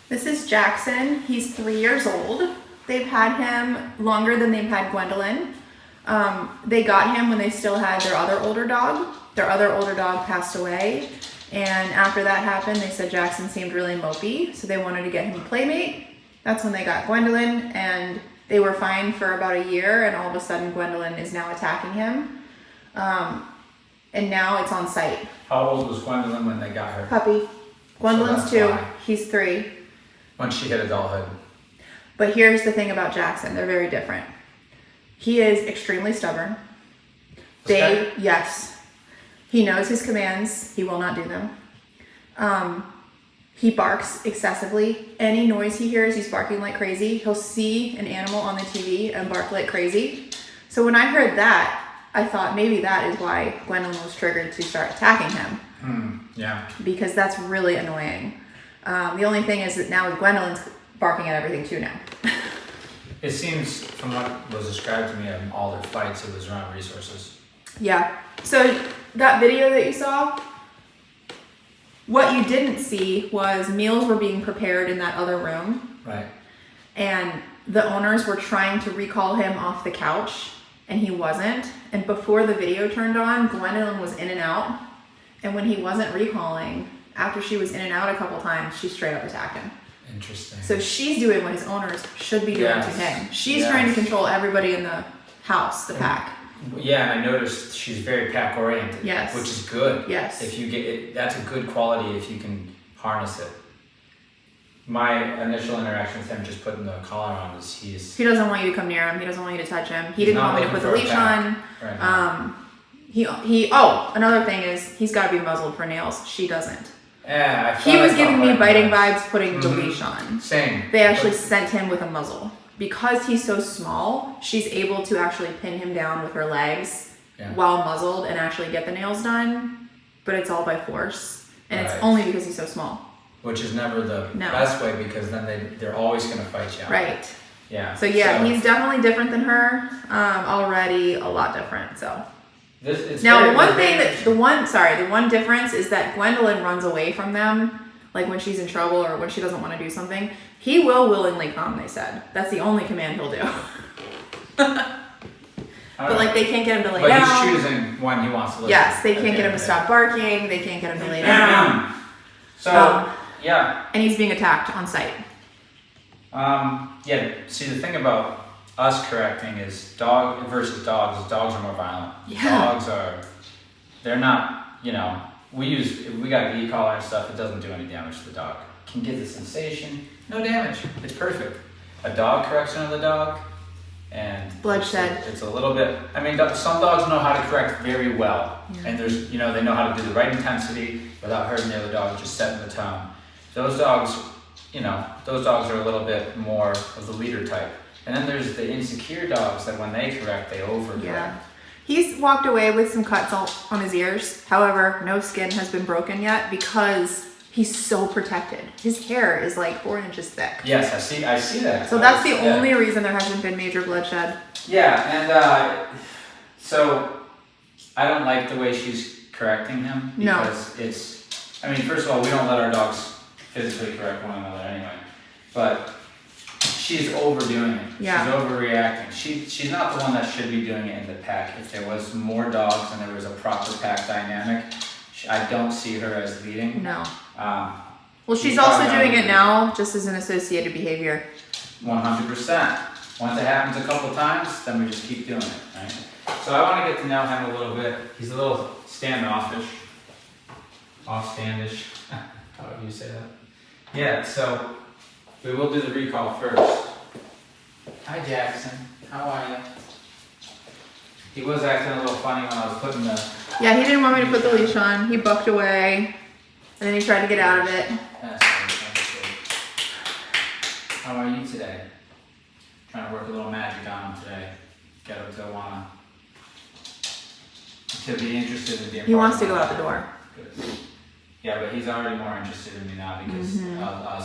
This is Jackson. He's 3 years old. They've had him longer than they've had Gwendolyn. They got him when they still had their other older dog. Their other older dog passed away. And after that happened, they said Jackson seemed really mopey, so they wanted to get him a playmate. That's when they got Gwendolyn, and they were fine for about a year, and all of a sudden Gwendolyn is now attacking him. And now it's on sight. How old was Gwendolyn when they got her? Puppy. Gwendolyn's 2, why. he's 3. When she hit adulthood. But here's the thing about Jackson, they're very different. He is extremely stubborn. Yes. He knows his commands, he will not do them. He barks excessively. Any noise he hears, he's barking like crazy. He'll see an animal on the TV and bark like crazy. So when I heard that, I thought maybe that is why Gwendolyn was triggered to start attacking him. Yeah. Because that's really annoying. The only thing is that now Gwendolyn's barking at everything too now. It seems, from what was described to me in all their fights, it was around resources. Yeah. So that video that you saw, what you didn't see was meals were being prepared in that other room. Right. And the owners were trying to recall him off the couch, and he wasn't. And before the video turned on, Gwendolyn was in and out. And when he wasn't recalling, after she was in and out a couple times, she straight up attacked him. Interesting. So she's doing what his owners should be doing to him. She's trying to control everybody in the house, the pack. Yeah, and I noticed she's very pack oriented. Yes. Which is good. Yes. If you get it, that's a good quality if you can harness it. My initial interaction with him, just putting the collar on, is he doesn't want you to come near him. He doesn't want you to touch him. He didn't want me to put the leash on. Another thing is he's got to be muzzled for nails. She doesn't. Yeah, he was giving me biting vibes putting the leash on. Same. They actually sent him with a muzzle. Because he's so small, she's able to actually pin him down with her legs while muzzled and actually get the nails done. But it's all by force. And it's only because he's so small. Which is never the best way, because then they're always going to fight you out. Right. Yeah. So he's definitely different than her. Already a lot different. So. Now the one difference is that Gwendolyn runs away from them, like when she's in trouble or when she doesn't want to do something. He will willingly come, they said. That's the only command he'll do. But like they can't get him to lay down. But he's choosing when he wants to listen. Yes, they can't get him to stop barking. They can't get him to lay down. And he's being attacked on sight. See, the thing about us correcting is dog versus dogs. Dogs are more violent. Yeah. They're not, we got a e-collar and stuff. It doesn't do any damage to the dog. Can get the sensation, no damage. It's perfect. A dog corrects another dog, and bloodshed. It's a little bit. I mean, some dogs know how to correct very well, and there's, they know how to do the right intensity without hurting the other dog, just setting the tone. Those dogs are a little bit more of the leader type. And then there's the insecure dogs that when they correct, they overcorrect. Yeah. He's walked away with some cuts on his ears. However, no skin has been broken yet because he's so protected. His hair is like 4 inches thick. Yes, I see that. So that's the only reason there hasn't been major bloodshed. Yeah, and so I don't like the way she's correcting him. Because first of all, we don't let our dogs physically correct one another anyway. But she's overdoing it. Yeah. She's overreacting. She's not the one that should be doing it in the pack. If there was more dogs and there was a proper pack dynamic, I don't see her as leading. No. Well, she's also doing it now just as an associated behavior. 100%. Once it happens a couple times, then we just keep doing it, right? So I want to get to know him a little bit. He's a little standoffish. Offstandish. How would you say that? Yeah, so we will do the recall first. Hi, Jackson. How are you? He was acting a little funny when I was putting the... Yeah, he didn't want me to put the leash on. He bucked away, and then he tried to get out of it. How are you today? Trying to work a little magic on him today. Get him to be interested in being. He wants to go out the door. Good. Yeah, but he's already more interested in me now because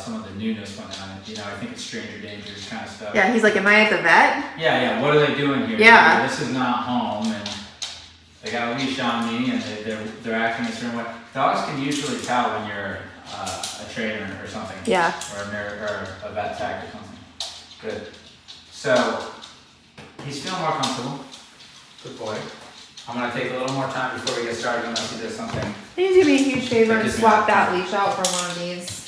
some of the newness went on. I think it's stranger dangers kind of stuff. Yeah, he's like, am I at the vet? Yeah. What are they doing here? Yeah. This is not home, and they got a leash on me, and they're acting a certain way. Dogs can usually tell when you're a trainer or something. Yeah. Or a vet tech or something. Good. So he's feeling more comfortable. Good boy. I'm gonna take a little more time before we get started unless he does something. Can you do me a huge favor and Like swap that leash out for one of these?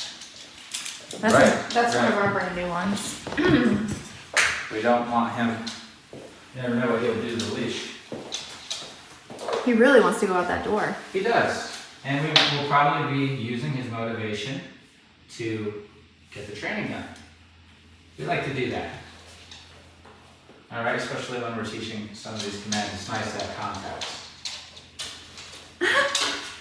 That's Right, that's one right. of our brand new ones. We don't want him. You never know what he'll do to the leash. He really wants to go out that door. He does. And we will probably be using his motivation to get the training done. We like to do that. All right, especially when we're teaching some of these commands. It's nice to have contacts.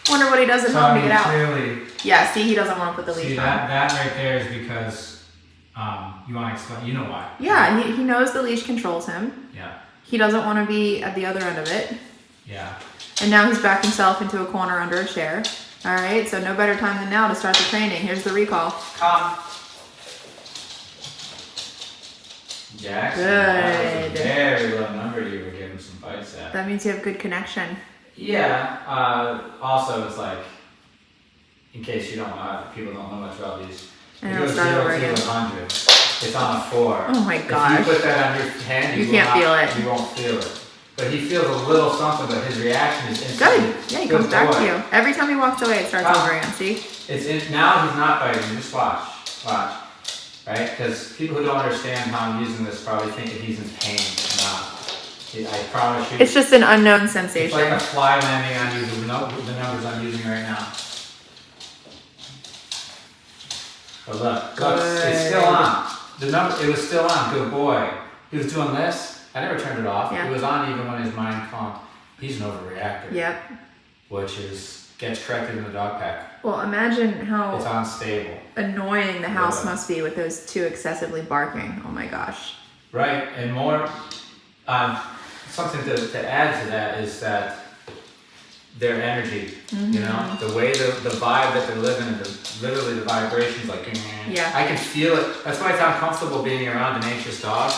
Wonder what he does at home to get out. Clearly, Yeah, see, he doesn't want to put the leash see on. that right there is because you want to explain. You know why? Yeah, he knows the leash controls him. Yeah. He doesn't want to be at the other end of it. Yeah. And now he's backed himself into a corner under a chair. All right, so no better time than now to start the training. Here's the recall. Come. Jackson. Good. That was a very low number you were giving some bites at. That means you have good connection. Yeah. Also, it's like, in case you don't know, people don't know much about these. And It it'll goes start 0 over to again. 100. It's on a 4. Oh my gosh. If you put that on your hand, You will can't not- feel it. You won't feel it. But he feels a little something, but his reaction is instantly. Good. Yeah, he Good comes back boy. to you. Every time he walks away, it starts Come. over again. See? Now he's not biting. Just watch. Watch. Right? Because people who don't understand how I'm using this probably think that he's in pain. It's not. I promise you. It's just an unknown It's sensation. like a fly landing on you. The numbers I'm using right now. But look, it's still on. It was still on. Good boy. He was doing this. I never turned it off. Yeah. It was on even when his mind calmed. He's an overreactor. Yep. Which gets corrected in the dog pack. Well, imagine It's how unstable. annoying the house Yeah. must be with those two excessively barking. Oh my gosh. Right, and more, something to add to that is that their energy, you know, the way the vibe that they're living in, literally the vibrations, like, Yeah. I can feel it. That's why it's uncomfortable being around an anxious dog.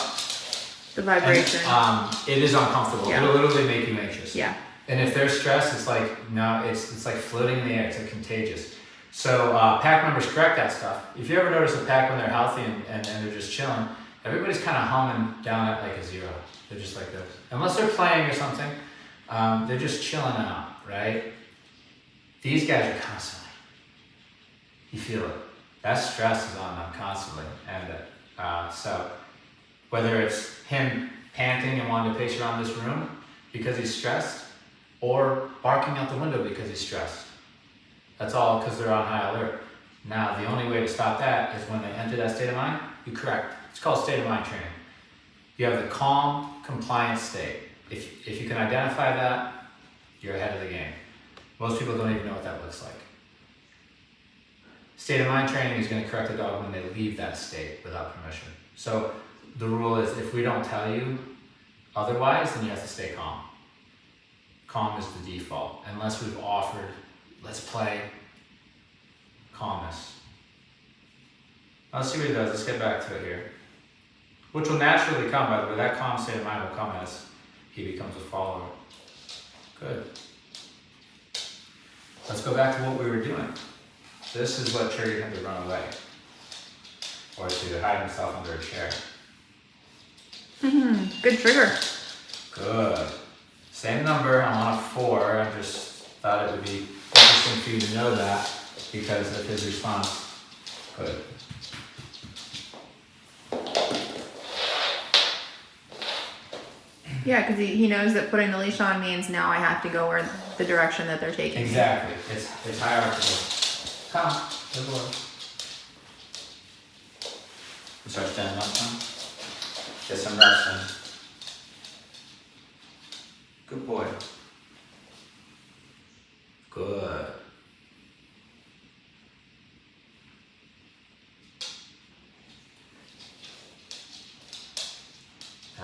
The vibration. And, it is uncomfortable. Yeah. It'll literally make you anxious. Yeah. And if they're stressed, it's like, no, it's like floating in the air. It's like contagious. So pack members correct that stuff. If you ever notice a pack when they're healthy and they're just chilling, everybody's kind of humming down at like a 0. They're just like this. Unless they're playing or something, they're just chilling out, right? These guys are constantly. You feel it. That stress is on them constantly. And so whether it's him panting and wanting to pace around this room because he's stressed, or barking out the window because he's stressed. That's all because they're on high alert. Now, the only way to stop that is when they enter that state of mind, you correct. It's called state of mind training. You have the calm, compliant state. If you can identify that, you're ahead of the game. Most people don't even know what that looks like. State of mind training is going to correct the dog when they leave that state without permission. So the rule is if we don't tell you otherwise, then you have to stay calm. Calm is the default, unless we've offered, let's play, calmness. Let's see what he does. Let's get back to it here. Which will naturally come, by the way. That calm state of mind will come as he becomes a follower. Good. Let's go back to what we were doing. This is what triggered him to run away. Or to hide himself under a chair. Good trigger. Good. Same number, I'm on a 4. I just thought it would be interesting for you to know that because of his response. Good. Yeah, because he knows that putting the leash on means now I have to go where the direction that they're taking me. Exactly. It's hierarchical. Come. Good boy. You start standing up now. Get some reps in. Good boy. Good.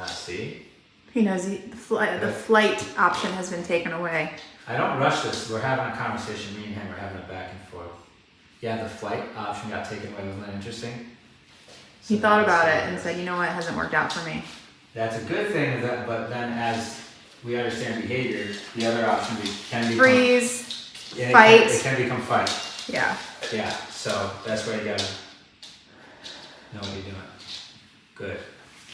See? He knows the flight option has been taken away. I don't rush this. We're having a conversation. Me and him are having a back and forth. Yeah, the flight option got taken away. Wasn't that interesting? He So thought about that's- it and said, you know what, it hasn't worked out for me. That's a good thing, but then as we understand behavior, the other option can become Freeze, yeah, fight. It can become fight. Yeah. Yeah. So that's where you gotta know what you're doing. Good.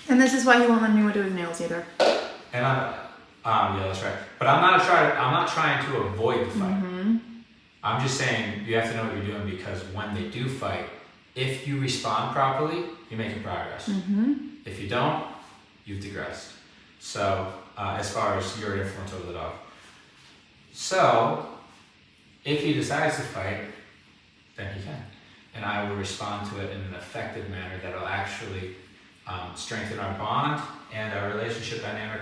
And this is why he won't let anyone do his nails either. And yeah, that's right. But I'm not trying to avoid the fight. Mm-hmm. I'm just saying you have to know what you're doing, because when they do fight, if you respond properly, you're making progress. Mm-hmm. If you don't, you've digressed. So as far as your influence over the dog. So if he decides to fight, then he can. And I will respond to it in an effective manner that will actually strengthen our bond, and our relationship dynamic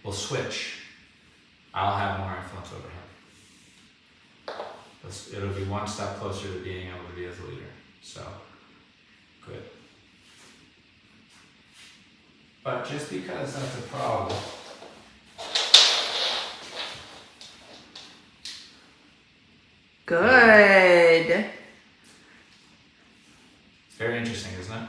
will switch. I'll have more influence over him. It'll be one step closer to being able to be as a leader. So, good. But just because that's a problem, Good. it's very interesting, isn't it?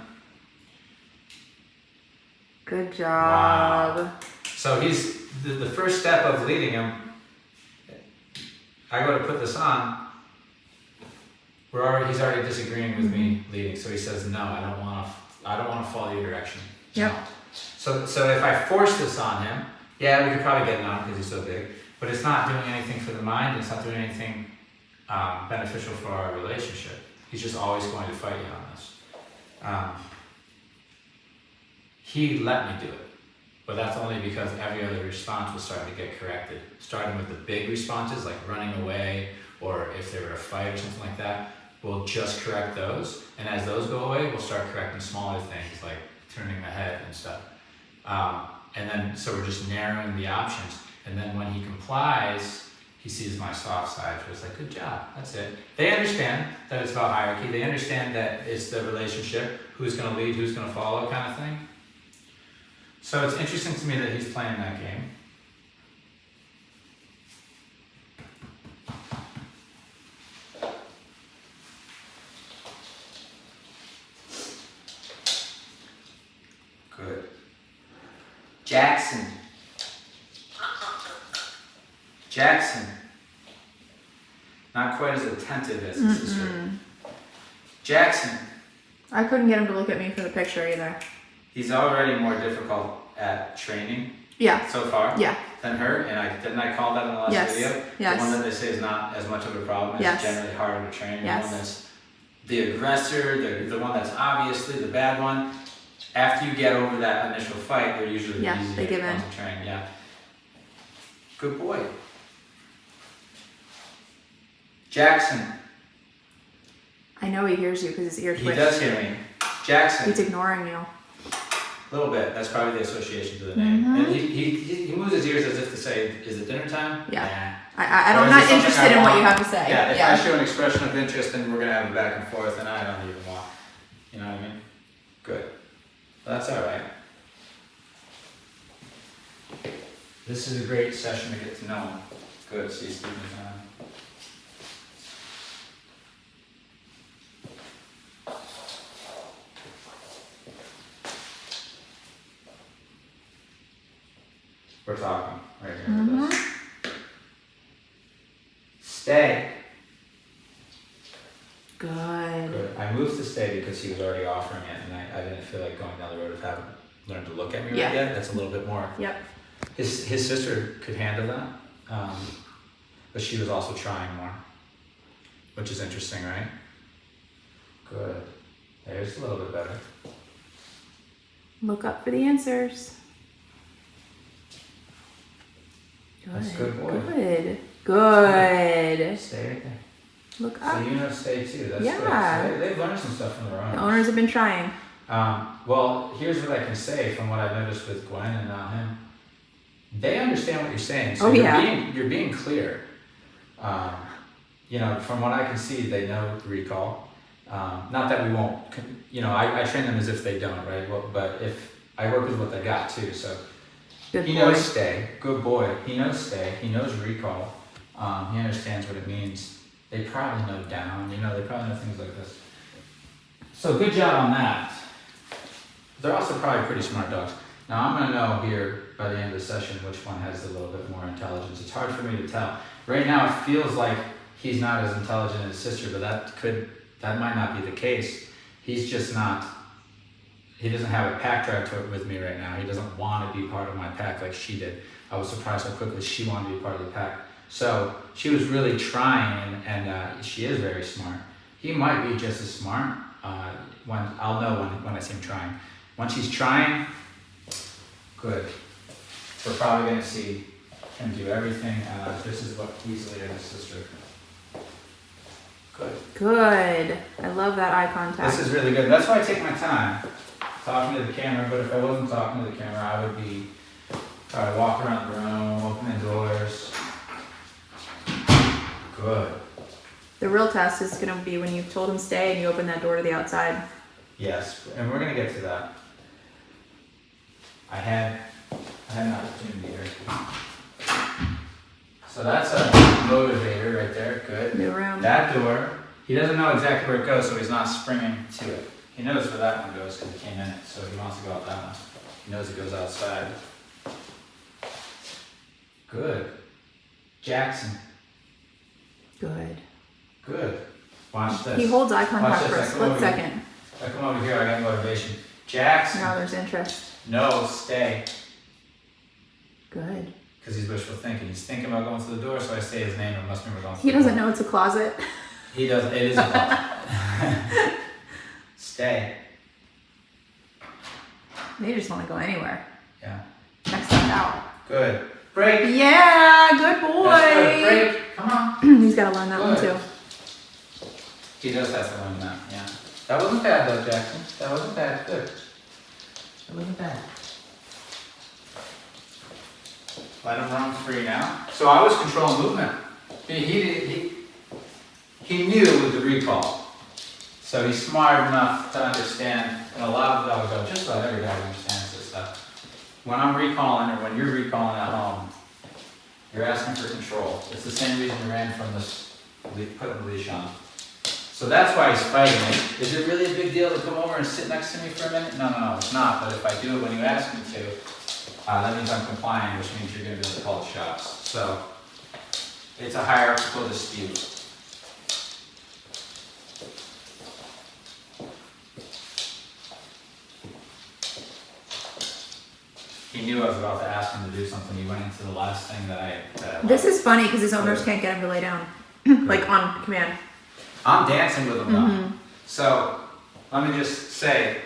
Good job. Wow. So he's the first step of leading him. I go to put this on. He's already disagreeing with me leading. So he says, "No, I don't want to follow your direction." Yep. No. So if I force this on him, yeah, we could probably get it on because he's so big. But it's not doing anything for the mind. It's not doing anything beneficial for our relationship. He's just always going to fight you on this. He let me do it, but that's only because every other response was starting to get corrected. Starting with the big responses like running away, or if they were a fight or something like that, we'll just correct those. And as those go away, we'll start correcting smaller things like turning the head and stuff. And then, so we're just narrowing the options. And then when he complies, he sees my soft side. So it's like, good job, that's it. They understand that it's about hierarchy. They understand that it's the relationship, who's gonna lead, who's gonna follow kind of thing. So it's interesting to me that he's playing that game. Good. Jackson. Not quite as attentive as his sister. Jackson. I couldn't get him to look at me for the picture either. He's already more difficult at training Yeah. so far Yeah. than her. And didn't I call that in the last Yes. video? Yes. The one that they say is not as much of a problem, is Yes. generally harder to train. Yes. The one that's the aggressor, the one that's obviously the bad one. After you get over that initial fight, they're usually Yeah, the easier they give ones in. to train. Yeah. Good boy. Jackson. I know he hears you because his ear He twitched. does hear me. Jackson. He's ignoring you. A little bit. That's probably the association to the name. Mhm. And he moves his ears as if to say, "Is it dinner time?" Yeah. Nah. I'm Or is not it something interested I in what want? you have to say. Yeah. If I show an expression of interest, then we're gonna have a back and forth, and I don't even want. You know what I mean? Good. Well, that's all right. This is a great session to get to know him. Good. See, Stephen's on. We're talking right here with this. Stay. Good. Good. I moved to stay because he was already offering it, and I didn't feel like going down the road of having learned to look at me Yeah. right yet. That's a little bit more. Yep. His sister could handle that, but she was also trying more, which is interesting, right? Good. There's a little bit better. Look up for the answers. Good. That's good, boy. Good. Good. Stay right there. Look So up. you know stay too. That's Yeah. good. So they've learned some stuff from their The own. owners have been trying. Well, here's what I can say from what I've noticed with Gwen and now him. They understand what you're saying. So Oh, yeah. you're being clear. You know, from what I can see, they know the recall. Not that we won't, you know, I train them as if they don't, right? Well, but if I work with what they got too, so Good he boy. knows stay. Good boy. He knows stay. He knows recall. He understands what it means. They probably know down. You know, they probably know things like this. So good job on that. They're also probably pretty smart dogs. Now I'm gonna know here by the end of the session which one has a little bit more intelligence. It's hard for me to tell. Right now it feels like he's not as intelligent as his sister, but that might not be the case. He's just not. He doesn't have a pack drive with me right now. He doesn't want to be part of my pack like she did. I was surprised how quickly she wanted to be part of the pack. So she was really trying, and she is very smart. He might be just as smart. I'll know when I see him trying. Once he's trying, good. We're probably going to see him do everything. This is what Weasley and his sister. Good. Good. I love that eye contact. This is really good. That's why I take my time talking to the camera. But if I wasn't talking to the camera, I would be probably walking around the room, opening doors. Good. The real test is going to be when you've told him stay and you open that door to the outside. Yes, and we're going to get to that. I had an opportunity here. So that's a motivator right there. Good. New room. That door, he doesn't know exactly where it goes, so he's not springing to it. He knows where that one goes because he came in it, so he wants to go out that one. He knows it goes outside. Good. Jackson. Good. Good. Watch this. He holds eye contact Watch for a this. split second. I come over here, I got motivation. Jackson. Now there's interest. No, stay. Good. Because he's wishful thinking. He's thinking about going through the door, so I say his name and must remember going through He the doesn't door. know it's a closet. He doesn't. It is a closet. Stay. They just want to go anywhere. Yeah. Next step out. Good. Break. Yeah, good boy. That's good. Break. Come on. He's got to learn that one Good. too. He does have to learn that. Yeah. That wasn't bad though, Jackson. That wasn't bad. Good. That wasn't bad. Let him run free now. So I was controlling movement. He knew with the recall. So he's smart enough to understand, and a lot of dogs go, just about every dog understands this stuff. When I'm recalling or when you're recalling at home, you're asking for control. It's the same reason you ran from this, putting the leash on. So that's why he's fighting it. Is it really a big deal to come over and sit next to me for a minute? No, it's not. But if I do it when you ask me to, that means I'm complying, which means you're going to be able to call the shots. So it's a hierarchical dispute. He knew I was about to ask him to do something. He went into the last thing that I This is funny because his owners can't get him to lay down, like on command. I'm dancing with him now. So let me just say,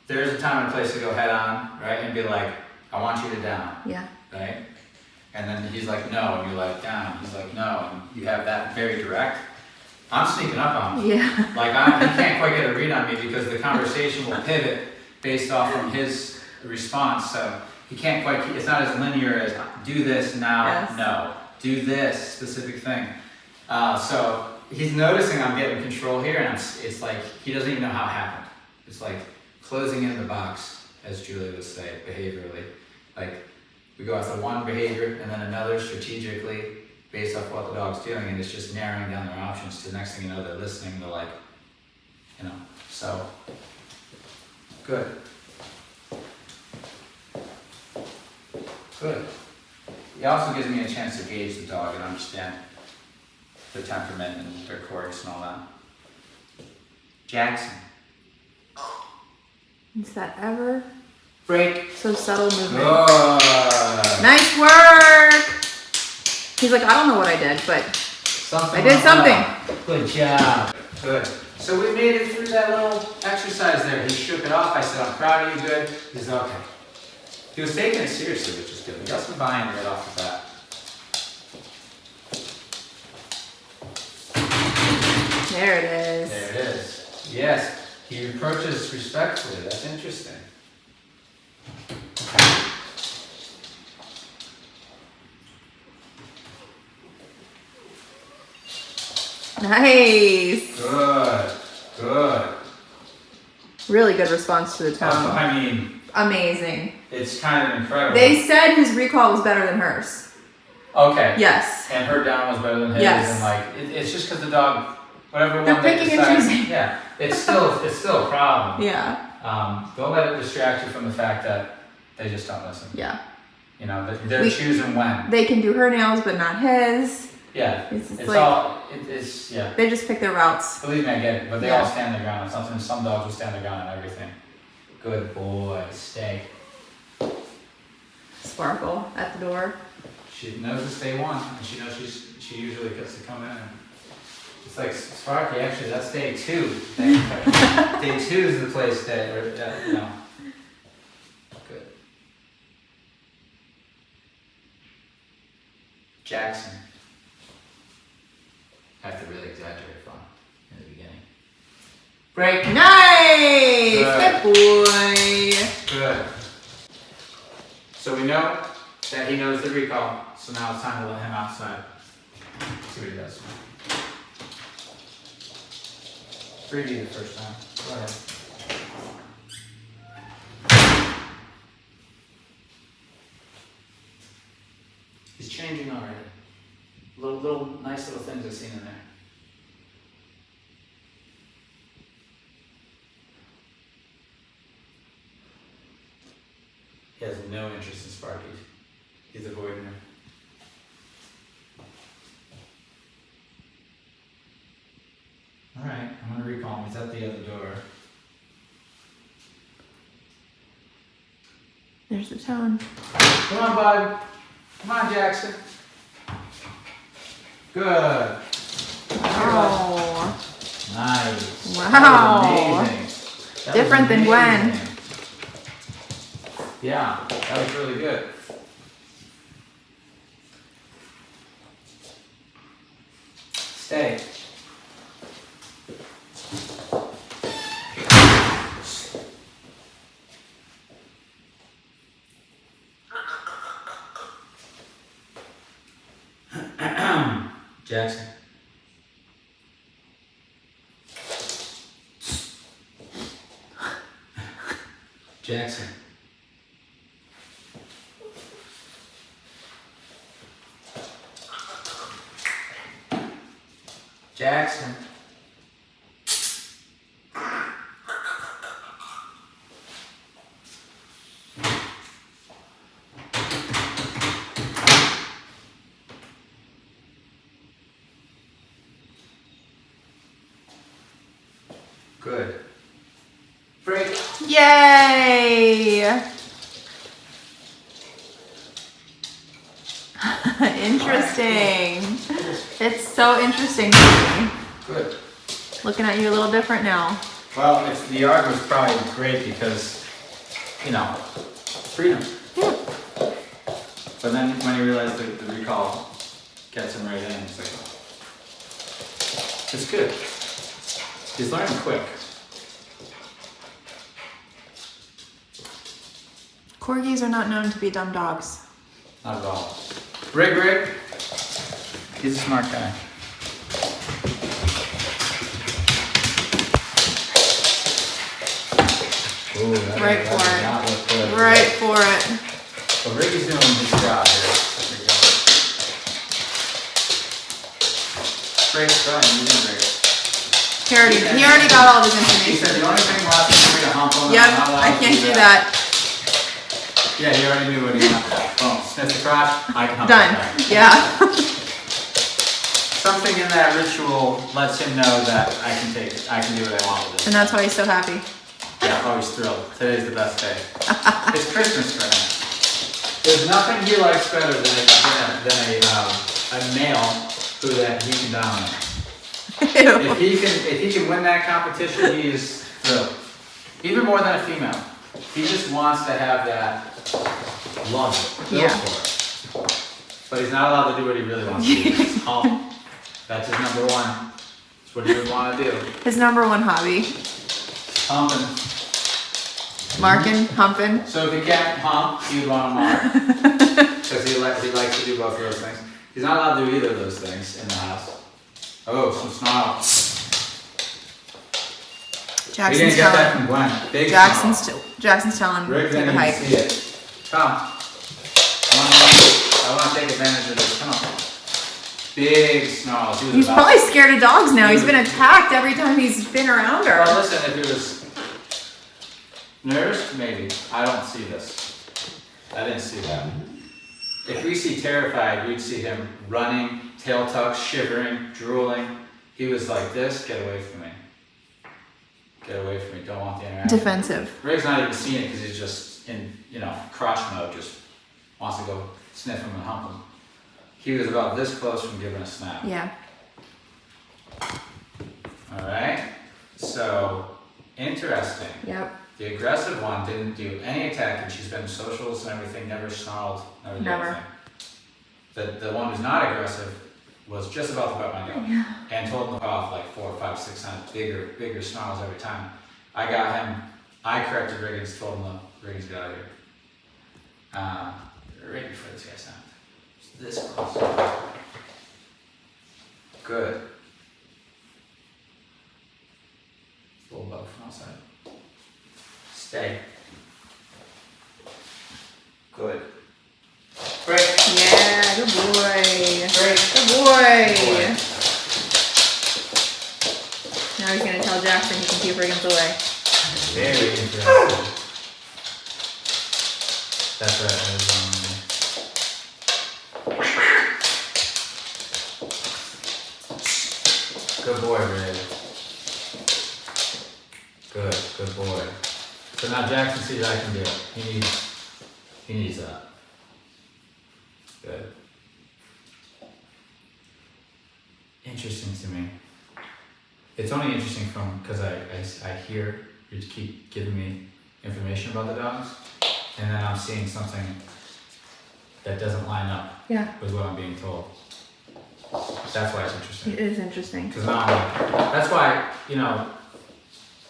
there's a time and a place to go head on, right? And be like, I want you to down, Yeah. right? And then he's like, no, and you're like, down. He's like, no, and you have that very direct. I'm sneaking up on him. Yeah. Like, he can't quite get a read on me because the conversation will pivot based off from his response. So he can't quite, it's not as linear as do this now, Yes. no. Do this specific thing. So he's noticing I'm getting control here, and it's like he doesn't even know how it happened. It's like closing in the box, as Julie would say, behaviorally. Like we go after one behavior and then another strategically based off what the dog's doing, and it's just narrowing down their options to the next thing you know, they're listening, they're like, so good. Good. It also gives me a chance to gauge the dog and understand their temperament and their quirks and all that. Jackson. Is that ever Break. so subtle movement? Good. Nice work. He's like, I don't know what I did, but Something I did like something. that. Good job. Good. So we made it through that little exercise there. He shook it off. I said, I'm proud of you, good. He said, okay. He was taking it seriously, which is good. We got some buy-in right off the bat. There it is. There it is. Yes, he approaches respectfully. That's interesting. Nice. Good. Good. Really good response to the tone. I mean, Amazing. it's kind of incredible. They said his recall was better than hers. Okay. Yes. And her down was better than his, Yes. and like it's just because the dog, whatever They're one they picking and decide, choosing. yeah, it's still a problem. Yeah. Don't let it distract you from the fact that they just don't listen. Yeah. They're choosing when. They can do her nails, but not his. Yeah, It's it's like, all it's, yeah. They just pick their routes. Believe me, I get it, but they Yeah. all stand their ground. Something, some dogs will stand their ground on everything. Good boy, stay. Sparkle at the door. She knows it's day one, and she knows she usually gets to come in. And it's like Sparky. Actually, that's day 2. Day 2 is the play stay, or you know. Good. Jackson. I have to really exaggerate fun in the beginning. Break. Nice! Good boy. Good. So we know that he knows the recall, so now it's time to let him outside. See what he does. 3D the first time. Go ahead. He's changing already. Little nice little things I've seen in there. He has no interest in Sparky. He's avoiding her. Alright, I'm gonna recall him. He's at the other door. There's the tone. Come on, bud. Come on, Jackson. Good. Oh. Nice. Wow. That was amazing. That Different was than Gwen. amazing. Yeah, that was really good. Stay. Jackson. Jackson. Jackson. Good. Break. Yay! Interesting. It's so interesting to me. Good. Looking at you a little different now. Well, if the yard was probably great because, you know, freedom. Yeah. But then when he realized that the recall gets him right in, it's like, it's good. He's learning quick. Corgis are not known to be dumb dogs. Not at all. Rig. He's a smart guy. Ooh, that Right that for did it. not look good. Right for it. But Ricky's doing his job here. There we go. Great, go ahead, you can break. He already got all of his He information. said the only thing left is for me to hump him. Yep, I'm not allowed I to can't do that. Yeah, he already knew what he wanted. Boom, sniff the crotch, I can hump Done. the crotch. Yeah. Something in that ritual lets him know that I can do what I want with it. And that's why he's so happy. Yeah, oh, he's thrilled. Today's the best day. It's Christmas for him. There's nothing he likes better than a male who that he can dominate. Ew. If he can win that competition, he is thrilled. Even more than a female. He just wants to have that love, built Yeah. for it. But he's not allowed to do what he really wants to do. Hump. That's his number one. That's what he would want to do. His number one hobby. Humping. Marking, humping. So if he can't hump, he would want to mark. Because he likes to do both of those things. He's not allowed to do either of those things in the house. Oh, some snarl. Jackson's get that telling. from Gwen. Big Jackson's telling. Rick Take didn't a even hike. see it. Come. I want to take advantage of this. Come on. Big snarl. He's probably scared of dogs now. He's been attacked every time he's been around her. Well, listen, if it was nursed, maybe. I don't see this. I didn't see that. if we see terrified, we'd see him running, tail tucked, shivering, drooling. He was like this, get away from me. Get away from me, don't want the interaction. Defensive. Ray's not even seeing it because he's just in, crotch mode, just wants to go sniff him and hump him. He was about this close from giving a snap. Yeah. All right, so interesting. Yep. The aggressive one didn't do any attacking. She's been socials and everything, never snarled, never did Never. anything. The one who's not aggressive was just about to bite my dog Yeah. and told him to off like 4, 5, 6 times, bigger snarls every time. I got him, I corrected Riggins, told him to Riggins get out of here. Right before this guy snapped. This close. Good. Little bug from outside. Stay. Good. Break. Yeah, good boy. Break. Good boy. Good boy. Now he's gonna tell Jackson he can keep Riggins away. Very interesting. That's right. That was, good boy, Ray. Good boy. So now Jackson sees I can do it. He needs that. Good. Interesting to me. It's only interesting because I hear you keep giving me information about the dogs, and then I'm seeing something that doesn't line up Yeah. with what I'm being told. That's why it's interesting. It is interesting. Because now that's why,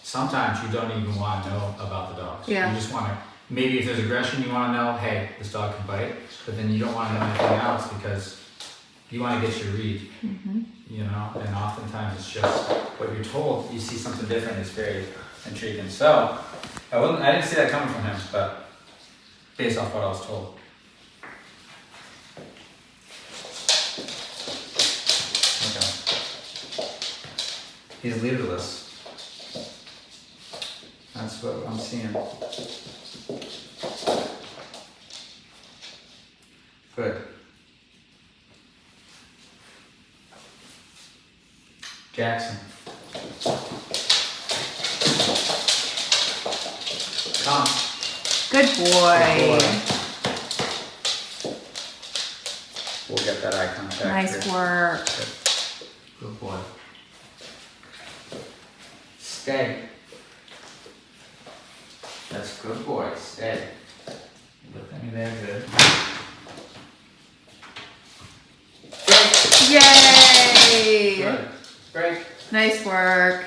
sometimes you don't even want to know about the dogs. Yeah. You just want to, maybe if there's aggression, you want to know, hey, this dog can bite, but then you don't want to know anything else because you want to get your read, and oftentimes it's just what you're told, you see something different, it's very intriguing. So, I didn't see that coming from him, but based off what I was told. He's leaderless. That's what I'm seeing. Good. Jackson. Come. Good boy. We'll get that eye contact. Nice here. work. Good boy. Stay. That's good boy. Stay. Look at me there, good. Yay! Good. Break. Nice work.